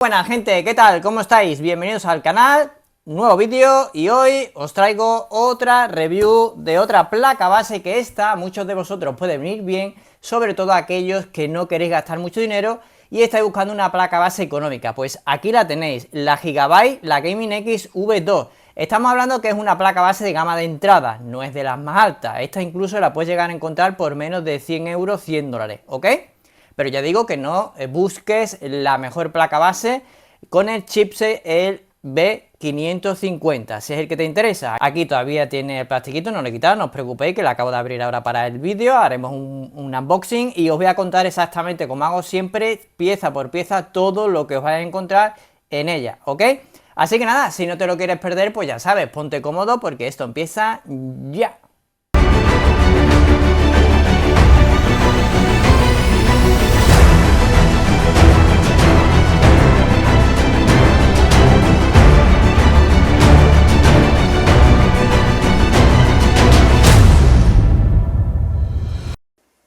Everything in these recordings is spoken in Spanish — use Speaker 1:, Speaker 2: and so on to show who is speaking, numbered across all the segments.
Speaker 1: Buenas gente, ¿qué tal? ¿Cómo estáis? Bienvenidos al canal, nuevo vídeo y hoy os traigo otra review de otra placa base que esta a muchos de vosotros puede venir bien, sobre todo aquellos que no queréis gastar mucho dinero y estáis buscando una placa base económica. Pues aquí la tenéis, la Gigabyte, la Gaming X V2. Estamos hablando que es una placa base de gama de entrada, no es de las más altas. Esta incluso la puedes llegar a encontrar por menos de 100 euros, 100 dólares, ¿ok? Pero ya digo que no busques la mejor placa base con el chipset el B550, si es el que te interesa. Aquí todavía tiene el plastiquito, no lo he quitado, no os preocupéis que lo acabo de abrir ahora para el vídeo. Haremos un unboxing y os voy a contar exactamente, como hago siempre, pieza por pieza, todo lo que os vais a encontrar en ella, ¿ok? Así que nada, si no te lo quieres perder, pues ya sabes, ponte cómodo porque esto empieza ya.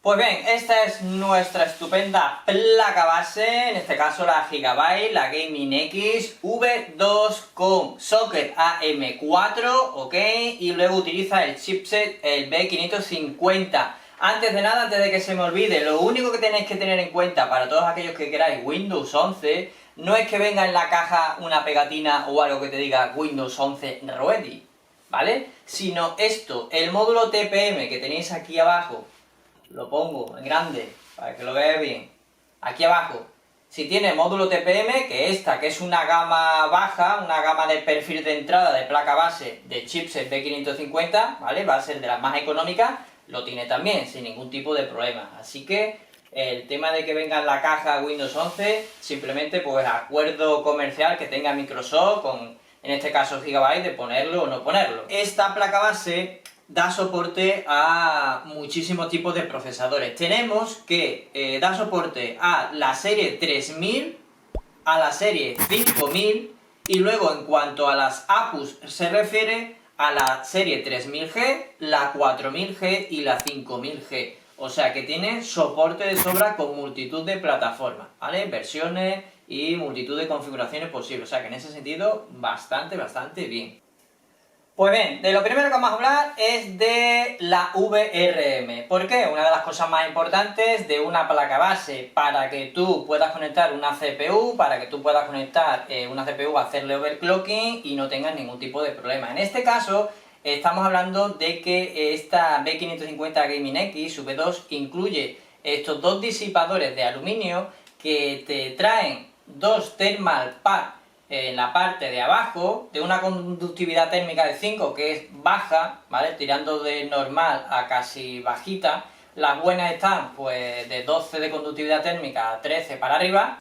Speaker 1: Pues bien, esta es nuestra estupenda placa base, en este caso la Gigabyte, la Gaming X V2 con socket AM4, ok, y luego utiliza el chipset, el B550. Antes de nada, antes de que se me olvide, lo único que tenéis que tener en cuenta para todos aquellos que queráis Windows 11, no es que venga en la caja una pegatina o algo que te diga Windows 11 Ready, ¿vale? Sino esto, el módulo TPM que tenéis aquí abajo, lo pongo en grande para que lo veáis bien. Aquí abajo, si tiene módulo TPM, que es una gama baja, una gama de perfil de entrada de placa base de chipset B550, ¿vale? Va a ser de las más económicas, lo tiene también, sin ningún tipo de problema. Así que el tema de que venga en la caja Windows 11, simplemente pues acuerdo comercial que tenga Microsoft con, en este caso Gigabyte, de ponerlo o no ponerlo. Esta placa base da soporte a muchísimos tipos de procesadores. Tenemos que da soporte a la serie 3000, a la serie 5000, y luego en cuanto a las APUs se refiere, a la serie 3000G, la 4000G y la 5000G. O sea que tiene soporte de sobra con multitud de plataformas, ¿vale? Versiones y multitud de configuraciones posibles. O sea que en ese sentido, bastante bien. Pues bien, de lo primero que vamos a hablar es de la VRM. ¿Por qué? Una de las cosas más importantes de una placa base para que tú puedas conectar una CPU, para que tú puedas conectar una CPU, hacerle overclocking y no tengas ningún tipo de problema. En este caso, estamos hablando de que esta B550 Gaming X V2 incluye estos dos disipadores de aluminio que te traen dos thermal pack en la parte de abajo, de una conductividad térmica de 5, que es baja, ¿vale? Tirando de normal a casi bajita. Las buenas están, pues, de 12 de conductividad térmica a 13 para arriba.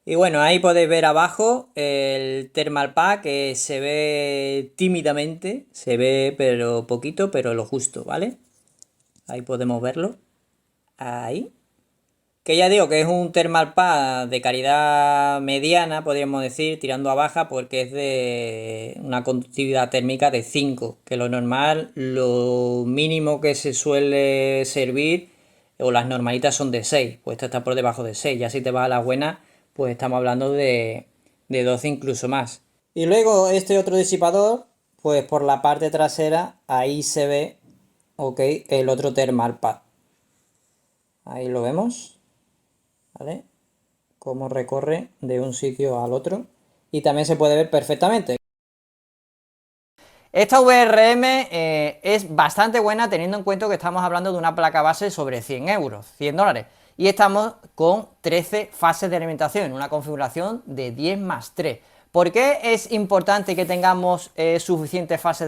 Speaker 1: Y bueno, ahí podéis ver abajo el thermal pack, que se ve tímidamente, se ve pero poquito, pero lo justo, ¿vale? Ahí podemos verlo. Ahí. Que ya digo que es un thermal pack de calidad mediana, podríamos decir, tirando a baja, porque es de una conductividad térmica de 5, que lo normal, lo mínimo que se suele servir, o las normalitas son de 6, pues esta está por debajo de 6, ya si te vas a la buena, pues estamos hablando de 12 incluso más. Y luego este otro disipador, pues por la parte trasera, ahí se ve, ok, el otro thermal pack. Ahí lo vemos. ¿Vale? Cómo recorre de un sitio al otro y también se puede ver perfectamente. Esta VRM es bastante buena teniendo en cuenta que estamos hablando de una placa base sobre 100 euros, 100 dólares, y estamos con 13 fases de alimentación, una configuración de 10 más 3. ¿Por qué es importante que tengamos suficientes fases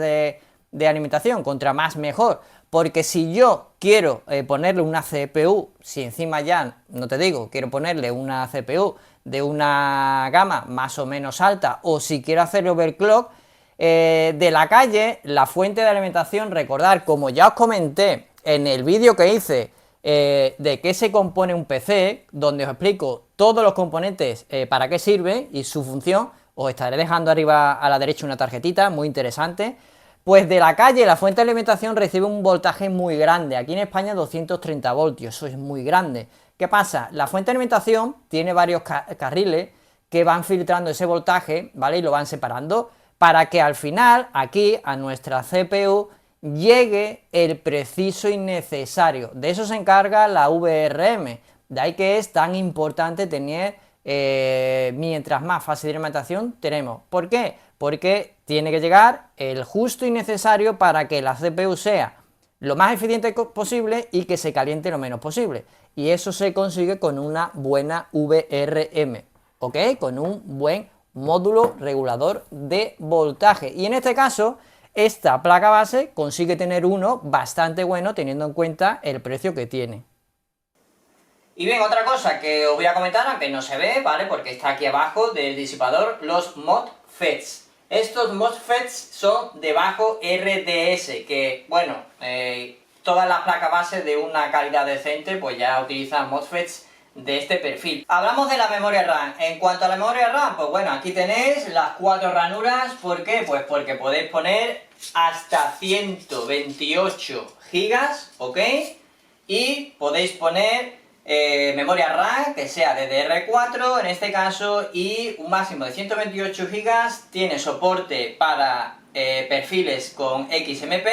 Speaker 1: de alimentación? Contra más mejor. Porque si yo quiero ponerle una CPU, si encima ya, no te digo, quiero ponerle una CPU de una gama más o menos alta, o si quiero hacer overclock, de la calle, la fuente de alimentación, recordar, como ya os comenté en el vídeo que hice de qué se compone un PC, donde os explico todos los componentes para qué sirve y su función, os estaré dejando arriba a la derecha una tarjetita muy interesante. Pues de la calle la fuente de alimentación recibe un voltaje muy grande, aquí en España 230 voltios, eso es muy grande. ¿Qué pasa? La fuente de alimentación tiene varios carriles
Speaker 2: que van filtrando ese voltaje, ¿vale? Y lo van separando para que al final, aquí, a nuestra CPU, llegue el preciso y necesario. De eso se encarga la VRM, de ahí que es tan importante tener, mientras más fase de alimentación tenemos. ¿Por qué? Porque tiene que llegar el justo y necesario para que la CPU sea lo más eficiente posible y que se caliente lo menos posible. Y eso se consigue con una buena VRM, ¿ok? Con un buen módulo regulador de voltaje. Y en este caso, esta placa base consigue tener uno bastante bueno teniendo en cuenta el precio que tiene.
Speaker 1: Y bien, otra cosa que os voy a comentar, aunque no se ve, ¿vale? Porque está aquí abajo del disipador, los MOSFETs. Estos MOSFETs son de bajo RDS, que, bueno, todas las placas base de una calidad decente, pues ya utilizan MOSFETs de este perfil. Hablamos de la memoria RAM. En cuanto a la memoria RAM, pues bueno, aquí tenéis las 4 ranuras. ¿Por qué? Pues porque podéis poner hasta 128 gigas, ¿ok? Y podéis poner memoria RAM que sea DDR4 en este caso, y un máximo de 128 GB, tiene soporte para perfiles con XMP,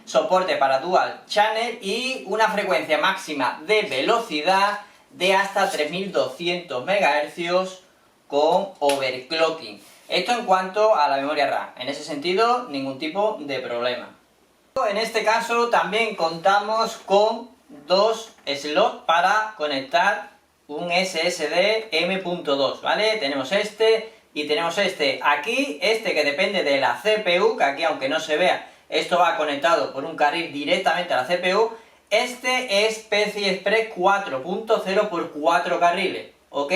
Speaker 1: soporte para Dual Channel y una frecuencia máxima de velocidad de hasta 3200 MHz con overclocking. Esto en cuanto a la memoria RAM, en ese sentido ningún tipo de problema. En este caso también contamos con dos slots para conectar un SSD M.2, ¿vale? Tenemos este y tenemos este. Aquí, este que depende de la CPU, que aquí aunque no se vea, esto va conectado por un carril directamente a la CPU. Este es PCI Express 4.0 por 4 carriles, ¿ok?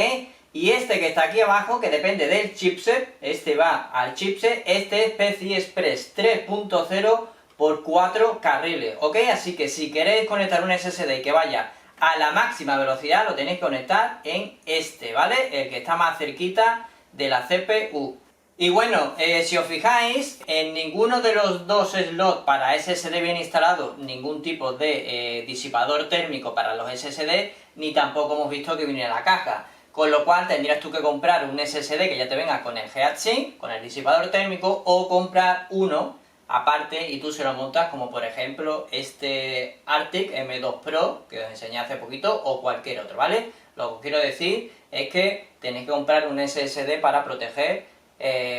Speaker 1: Y este que está aquí abajo, que depende del chipset, este va al chipset, este es PCI Express 3.0 por 4 carriles, ¿ok? Así que si queréis conectar un SSD que vaya a la máxima velocidad, lo tenéis que conectar en este, ¿vale? El que está más cerquita de la CPU. Y bueno, si os fijáis, en ninguno de los dos slots para SSD bien instalado, ningún tipo de disipador térmico para los SSD, ni tampoco hemos visto que viene en la caja. Con lo cual tendrías tú que comprar un SSD que ya te venga con el heatsink, con el disipador térmico, o comprar uno aparte y tú se lo montas, como por ejemplo este Arctic M2 Pro que os enseñé hace poquito, o cualquier otro, ¿vale? Lo que os quiero decir es que tenéis que comprar un SSD para proteger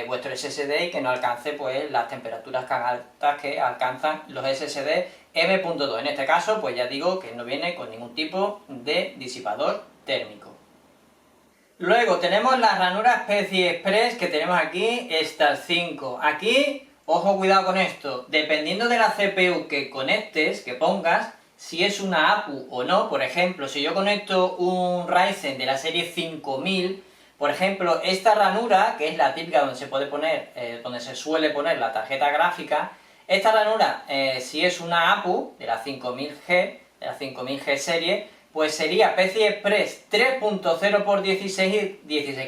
Speaker 1: vuestro SSD y que no alcance pues las temperaturas tan altas que alcanzan los SSD M.2. En este caso, pues ya digo que no viene con ningún tipo de disipador térmico. Luego tenemos las ranuras PCI Express que tenemos aquí, estas 5. Aquí, ojo, cuidado con esto, dependiendo de la CPU que conectes, que pongas, si es una APU o no. Por ejemplo, si yo conecto un Ryzen de la serie 5000, por ejemplo, esta ranura, que es la típica donde se puede poner, donde se suele poner la tarjeta gráfica, esta ranura, si es una APU de la 5000G, de la 5000G serie, pues sería PCI Express 3.0 por 16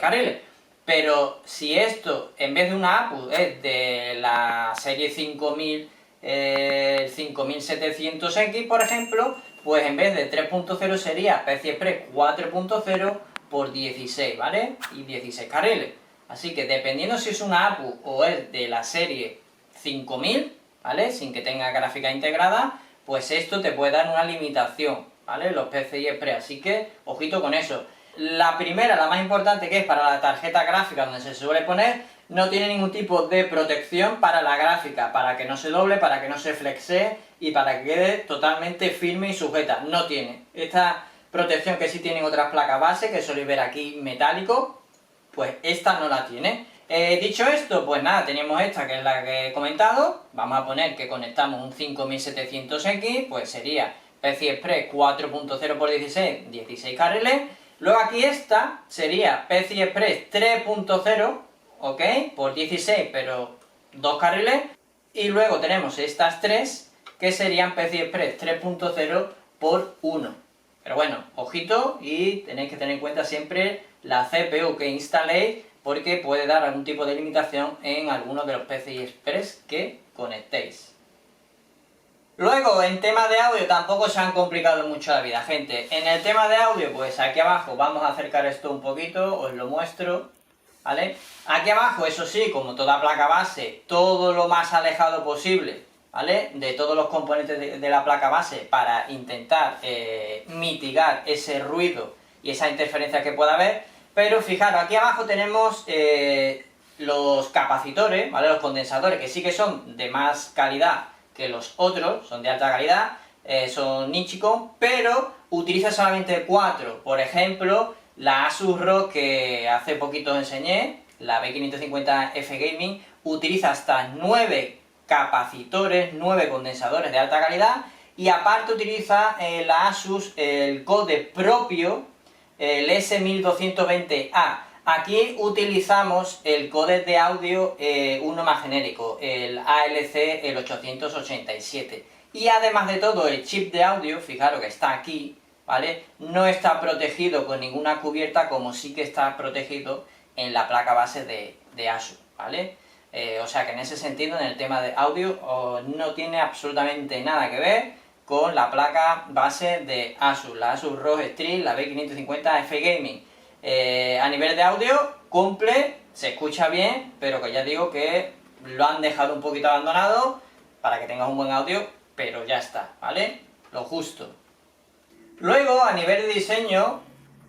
Speaker 1: carriles. Pero si esto, en vez de una APU, es de la serie 5000, 5700X, por ejemplo, pues en vez de 3.0 sería PCI Express 4.0 por 16, ¿vale? Y 16 carriles. Así que dependiendo si es una APU o es de la serie 5000, ¿vale? Sin que tenga gráfica integrada, pues esto te puede dar una limitación, ¿vale? Los PCI Express, así que ojito con eso. La primera, la más importante, que es para la tarjeta gráfica donde se suele poner, no tiene ningún tipo de protección para la gráfica, para que no se doble, para que no se flexee y para que quede totalmente firme y sujeta. No tiene esta protección que sí tienen otras placas base, que soléis ver aquí metálico, pues esta no la tiene. Dicho esto, pues nada, tenemos esta que es la que he comentado. Vamos a poner que conectamos un 5700X, pues sería PCI Express 4.0 por 16, 16 carriles. Luego aquí esta sería PCI Express 3.0, ¿ok? Por 16, pero 2 carriles. Y luego tenemos estas tres, que serían PCI Express 3.0 por 1. Pero bueno, ojito, y tenéis que tener en cuenta siempre la CPU que instaléis, porque puede dar algún tipo de limitación en algunos de los PCI Express que conectéis. Luego, en tema de audio tampoco se han complicado mucho la vida, gente. En el tema de audio, pues aquí abajo vamos a acercar esto un poquito, os lo muestro. ¿vale? Aquí abajo, eso sí, como toda placa base, todo lo más alejado posible, ¿vale? De todos los componentes de la placa base para intentar mitigar ese ruido y esa interferencia que pueda haber, pero fijaros, aquí abajo tenemos los capacitores, ¿vale? Los condensadores, que sí que son de más calidad que los otros, son de alta calidad, son Nichicon, pero utiliza solamente 4. Por ejemplo, la Asus ROG que hace poquito os enseñé, la B550F Gaming, utiliza hasta 9 capacitores, 9 condensadores de alta calidad, y aparte utiliza la Asus el code propio, el S1220A. Aquí utilizamos el códec de audio uno más genérico, el ALC, el 887. Y además de todo, el chip de audio, fijaros que está aquí, ¿vale? No está protegido con ninguna cubierta, como sí que está protegido en la placa base de Asus, ¿vale? O sea que en ese sentido, en el tema de audio, no tiene absolutamente nada que ver con la placa base de Asus, la Asus ROG Strix, la B550F Gaming. A nivel de audio, cumple, se escucha bien, pero que ya digo que lo han dejado un poquito abandonado para que tengas un buen audio, pero ya está, ¿vale? Lo justo. Luego, a nivel de diseño,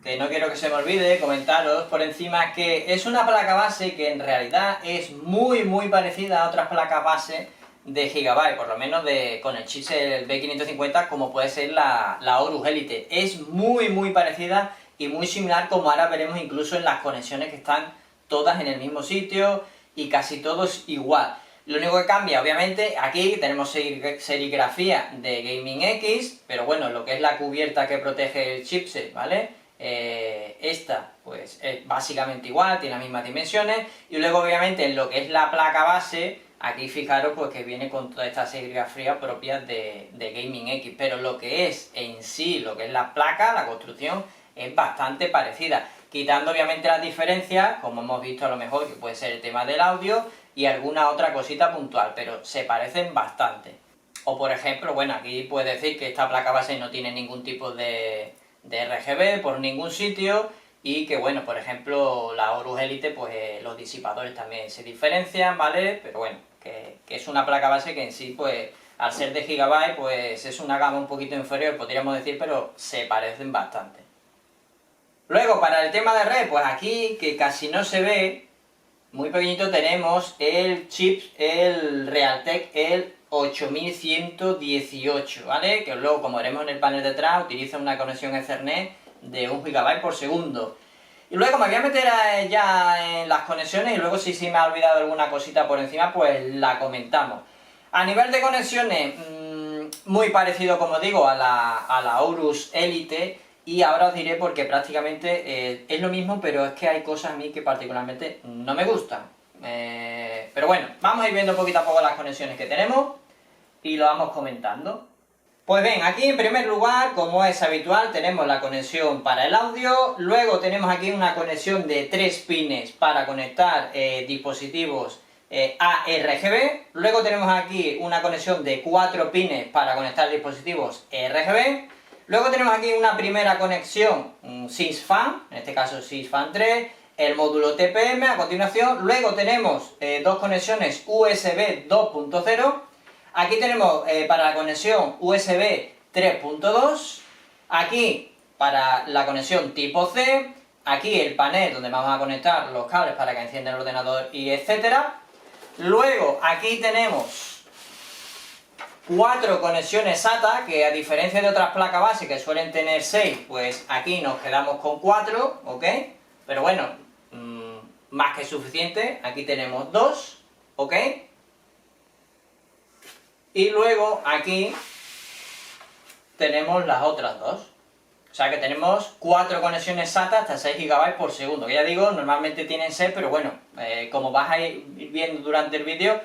Speaker 1: que no quiero que se me olvide comentaros por encima que es una placa base que en realidad es muy parecida a otras placas base de Gigabyte, por lo menos con el chip el B550, como puede ser la Aorus Elite. Es muy parecida y muy similar, como ahora veremos incluso en las conexiones, que están todas en el mismo sitio y casi todo es igual. Lo único que cambia, obviamente, aquí tenemos serigrafía de Gaming X, pero bueno, lo que es la cubierta que protege el chipset, ¿vale? Esta, pues, es básicamente igual, tiene las mismas dimensiones, y luego, obviamente, en lo que es la placa base, aquí fijaros, pues, que viene con toda esta serigrafía propia de Gaming X, pero lo que es en sí, lo que es la placa, la construcción, es bastante parecida, quitando obviamente las diferencias, como hemos visto a lo mejor, que puede ser el tema del audio y alguna otra cosita puntual, pero se parecen bastante. O por ejemplo, bueno, aquí puede decir que esta placa base no tiene ningún tipo de RGB por ningún sitio, y que bueno, por ejemplo, la Aorus Elite, pues los disipadores también se diferencian, ¿vale? Pero bueno, que es una placa base que en sí, pues, al ser de Gigabyte, pues es una gama un poquito inferior, podríamos decir, pero se parecen bastante. Luego, para el tema de red, pues aquí, que casi no se ve, muy pequeñito, tenemos el chip, el Realtek, el 8118, ¿vale? Que luego, como veremos en el panel de atrás, utiliza una conexión Ethernet de 1 GB por segundo. Y luego me voy a meter ya en las conexiones, y luego si me ha olvidado alguna cosita por encima, pues la comentamos. A nivel de conexiones, muy parecido, como digo, a la Aorus Elite. Y ahora os diré porque prácticamente es lo mismo, pero es que hay cosas a mí que particularmente no me gustan. Pero bueno, vamos a ir viendo poquito a poco las conexiones que tenemos y lo vamos comentando. Pues bien, aquí en primer lugar, como es habitual, tenemos la conexión para el audio. Luego tenemos aquí una conexión de 3 pines para conectar dispositivos ARGB. Luego tenemos aquí una conexión de 4 pines para conectar dispositivos RGB. Luego tenemos aquí una primera conexión SysFan, en este caso SysFan 3, el módulo TPM a continuación. Luego tenemos dos conexiones USB 2.0. Aquí tenemos para la conexión USB 3.2. Aquí para la conexión tipo C. Aquí el panel donde vamos a conectar los cables para que encienda el ordenador y etcétera. Luego aquí tenemos 4 conexiones SATA, que a diferencia de otras placas base que suelen tener 6, pues aquí nos quedamos con 4, ¿ok? Pero bueno, más que suficiente, aquí tenemos 2, ¿ok? Y luego aquí tenemos las otras 2. O sea que tenemos 4 conexiones SATA hasta 6 GB por segundo, que ya digo, normalmente tienen 6, pero bueno, como vas a ir viendo durante el vídeo,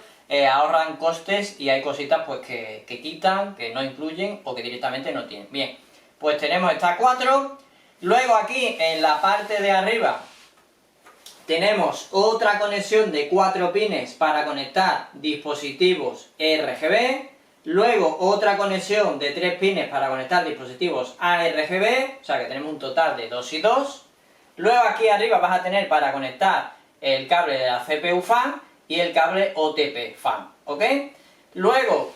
Speaker 1: ahorran costes y hay cositas pues que quitan, que no incluyen o que directamente no tienen. Bien, pues tenemos estas 4. Luego aquí en la parte de arriba tenemos otra conexión de 4 pines para conectar dispositivos RGB. Luego otra conexión de 3 pines para conectar dispositivos ARGB, o sea que tenemos un total de 2 y 2. Luego aquí arriba vas a tener para conectar el cable de la CPU fan y el cable OTP fan, ¿ok? Luego,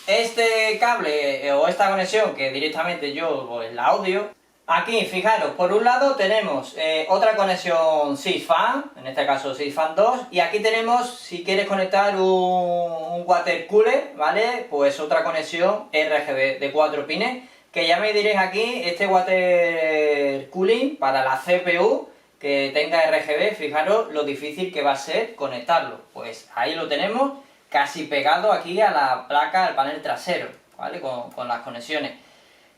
Speaker 1: este cable o esta conexión que directamente yo pues la audio, aquí fijaros, por un lado tenemos otra conexión SysFan, en este caso SysFan 2, y aquí tenemos, si quieres conectar un water cooler, ¿vale? Pues otra conexión RGB de 4 pines, que ya me diréis aquí, este water cooling para la CPU que tenga RGB, fijaros lo difícil que va a ser conectarlo. Pues ahí lo tenemos, casi pegado aquí a la placa, al panel trasero, ¿vale? Con las conexiones.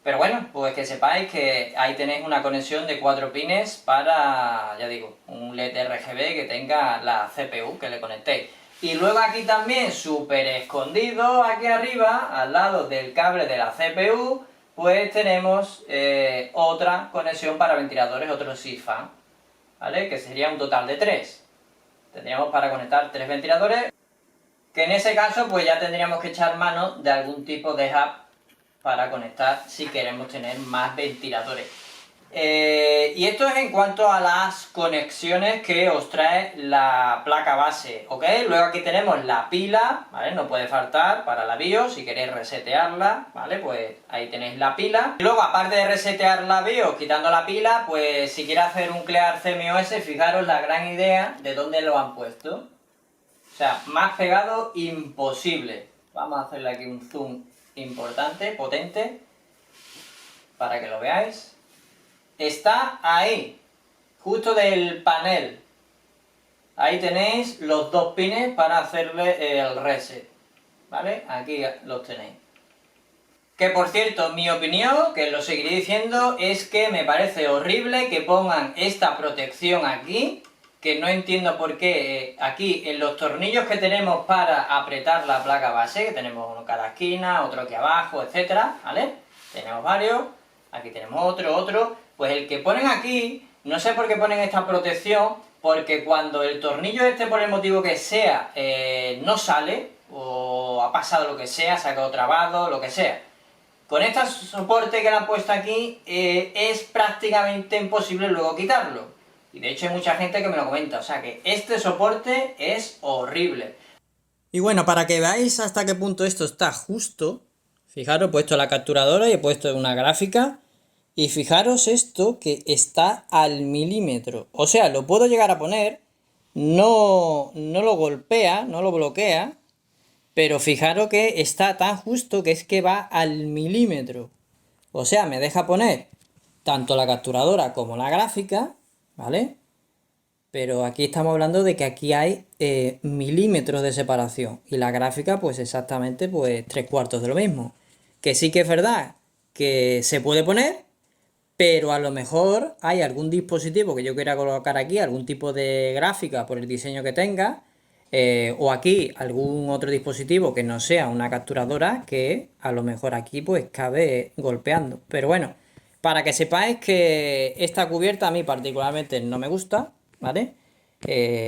Speaker 1: Pero bueno, pues que sepáis que ahí tenéis una conexión de 4 pines para, ya digo, un LED RGB que tenga la CPU que le conectéis. Y luego aquí también, súper escondido, aquí arriba, al lado del cable de la CPU, pues tenemos otra conexión para ventiladores, otro SysFan, ¿vale? Que sería un total de 3. Tendríamos para conectar 3 ventiladores, que en ese caso pues ya tendríamos que echar mano de algún tipo de hub para conectar si queremos tener más ventiladores. Y esto es en cuanto a las conexiones que os trae la placa base, ¿ok? Luego aquí tenemos la pila, ¿vale? No puede faltar para la BIOS, si queréis resetearla, ¿vale? Pues ahí tenéis la pila. Y luego, aparte de resetear la BIOS quitando la pila, pues si quieres hacer un Clear CMOS, fijaros la gran idea de dónde lo han puesto. O sea, más pegado imposible. Vamos a hacerle aquí un zoom importante, potente, para que lo veáis. Está ahí, justo del panel. Ahí tenéis los 2 pines para hacerle el reset, ¿vale? Aquí los tenéis. Que por cierto, mi opinión, que lo seguiré diciendo, es que me parece horrible que pongan esta protección aquí, que no entiendo por qué aquí en los tornillos que tenemos para apretar la placa base, que tenemos uno en cada esquina, otro aquí abajo, etcétera, ¿vale? Tenemos varios, aquí tenemos otro, pues el que ponen aquí, no sé por qué ponen esta protección, porque cuando el tornillo este, por el motivo que sea, no sale, o ha pasado lo que sea, se ha quedado trabado, lo que sea, con este soporte que le han puesto aquí, es prácticamente imposible luego quitarlo. Y de hecho hay mucha gente que me lo comenta, o sea que este soporte es horrible. Y bueno, para que veáis hasta qué punto esto está justo, fijaros, he puesto la capturadora y he puesto una gráfica, y fijaros esto que está al milímetro. O sea, lo puedo llegar a poner, no lo golpea, no lo bloquea, pero fijaros que está tan justo que es que va al milímetro. O sea, me deja poner tanto la capturadora como la gráfica, ¿vale? Pero aquí estamos hablando de que aquí hay milímetros de separación. Y la gráfica, pues exactamente, pues 3/4 de lo mismo. Que sí que es verdad que se puede poner, pero a lo mejor hay algún dispositivo que yo quiera colocar aquí, algún tipo de gráfica por el diseño que tenga, o aquí algún otro dispositivo que no sea una capturadora, que a lo mejor aquí pues cabe golpeando. Pero bueno, para que sepáis que esta cubierta a mí particularmente no me gusta, ¿vale?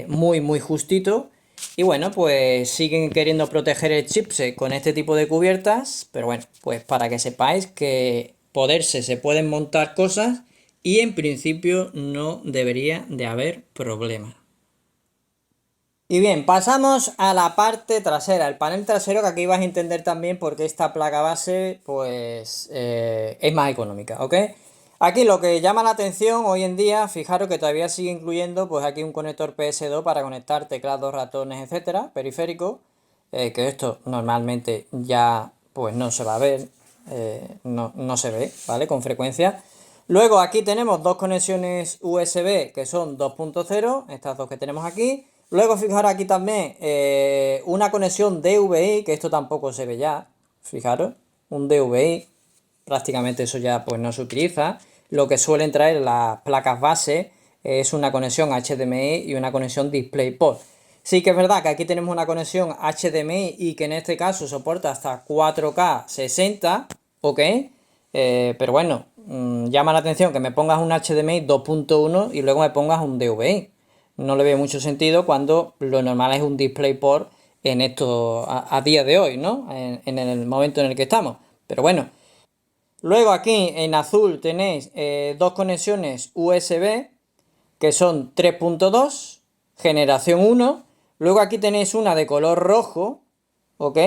Speaker 1: Muy justito. Y bueno, pues siguen queriendo proteger el chipset con este tipo de cubiertas, pero bueno, pues para que sepáis que se pueden montar cosas y en principio no debería de haber problema. Y bien, pasamos a la parte trasera, el panel trasero, que aquí vais a entender también por qué esta placa base pues es más económica, ¿ok? Aquí lo que llama la atención hoy en día, fijaros que todavía sigue incluyendo pues aquí un conector PS2 para conectar teclados, ratones, etcétera, periféricos, que esto normalmente ya pues no se va a ver, no se ve, ¿vale? Con frecuencia. Luego aquí tenemos 2 conexiones USB que son 2.0, estas 2 que tenemos aquí. Luego fijaros aquí también una conexión DVI, que esto tampoco se ve ya, fijaros, un DVI, prácticamente eso ya pues no se utiliza. Lo que suelen traer las placas base es una conexión HDMI y una conexión DisplayPort. Sí que es verdad que aquí tenemos una conexión HDMI y que en este caso soporta hasta 4K 60, ¿ok? Pero bueno, llama la atención que me pongas un HDMI 2.1 y luego me pongas un DVI. No le veo mucho sentido cuando lo normal es un DisplayPort en esto a día de hoy, ¿no? En el momento en el que estamos. Pero bueno. Luego aquí en azul tenéis 2 conexiones USB que son 3.2,
Speaker 2: generación 1. Luego aquí tenéis una de color rojo, ¿ok?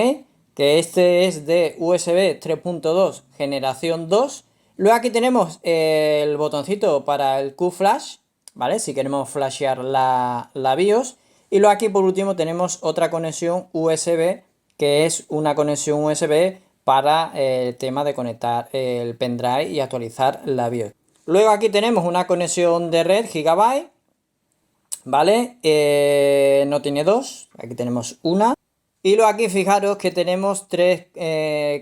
Speaker 2: Que este es de USB 3.2 generación 2. Luego aquí tenemos el botoncito para el Q-Flash, ¿vale? Si queremos flashear la BIOS. Y luego aquí por último tenemos otra conexión USB, que es una conexión USB para el tema de conectar el pendrive y actualizar la BIOS. Luego aquí tenemos una conexión de red Gigabyte, ¿vale? No tiene dos, aquí tenemos una. Y luego aquí fijaros que tenemos tres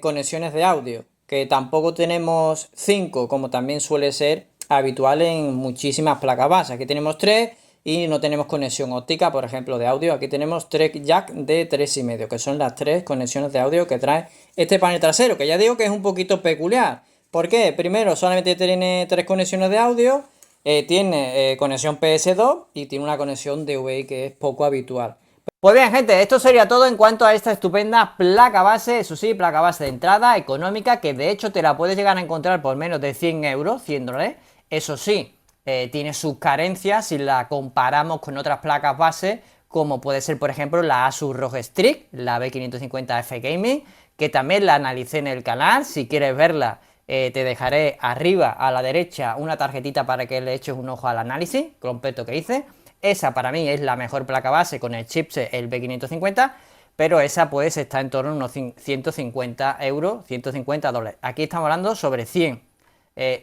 Speaker 2: conexiones de audio, que tampoco tenemos 5, como también suele ser habitual en muchísimas placas base. Aquí tenemos 3 y no tenemos conexión óptica, por ejemplo, de audio. Aquí tenemos 3 jack de 3,5, que son las 3 conexiones de audio que trae este panel trasero, que ya digo que es un poquito peculiar. ¿Por qué? Primero, solamente tiene 3 conexiones de audio, tiene conexión PS2 y tiene una conexión DVI que es poco habitual. Pues bien, gente, esto sería todo en cuanto a esta estupenda placa base. Eso sí, placa base de entrada, económica, que de hecho te la puedes llegar a encontrar por menos de 100 euros, 100 dólares. Eso sí, tiene sus carencias si la comparamos con otras placas base, como puede ser, por ejemplo, la Asus ROG Strix, la B550F Gaming, que también la analicé en el canal. Si quieres verla, te dejaré arriba a la derecha una tarjetita para que le eches un ojo al análisis completo que hice. Esa para mí es la mejor placa base con el chipset, el B550, pero esa pues está en torno a unos 150 euros, 150 dólares. Aquí estamos hablando sobre 100.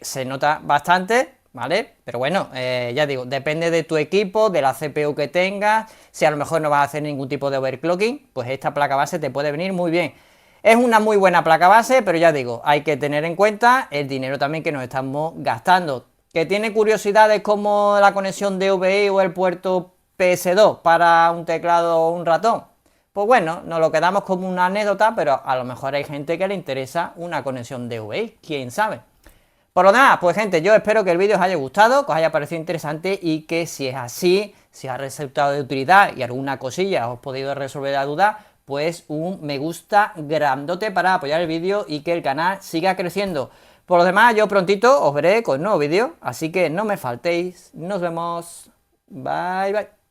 Speaker 2: Se nota bastante, ¿vale? Pero bueno, ya digo, depende de tu equipo, de la CPU que tengas. Si a lo mejor no vas a hacer ningún tipo de overclocking, pues esta placa base te puede venir muy bien. Es una muy buena placa base, pero ya digo, hay que tener en cuenta el dinero también que nos estamos gastando. ¿Que tiene curiosidades como la conexión DVI o el puerto PS2 para un teclado o un ratón? Pues bueno, nos lo quedamos como una anécdota, pero a lo mejor hay gente que le interesa una conexión DVI, quién sabe. Por lo demás, pues gente, yo espero que el vídeo os haya gustado, que os haya parecido interesante y que si es así, si ha resultado de utilidad y alguna cosilla os podido resolver la duda, pues un me gusta grandote para apoyar el vídeo y que el canal siga creciendo. Por lo demás, yo prontito os veré con un nuevo vídeo, así que no me faltéis. Nos vemos. Bye, bye.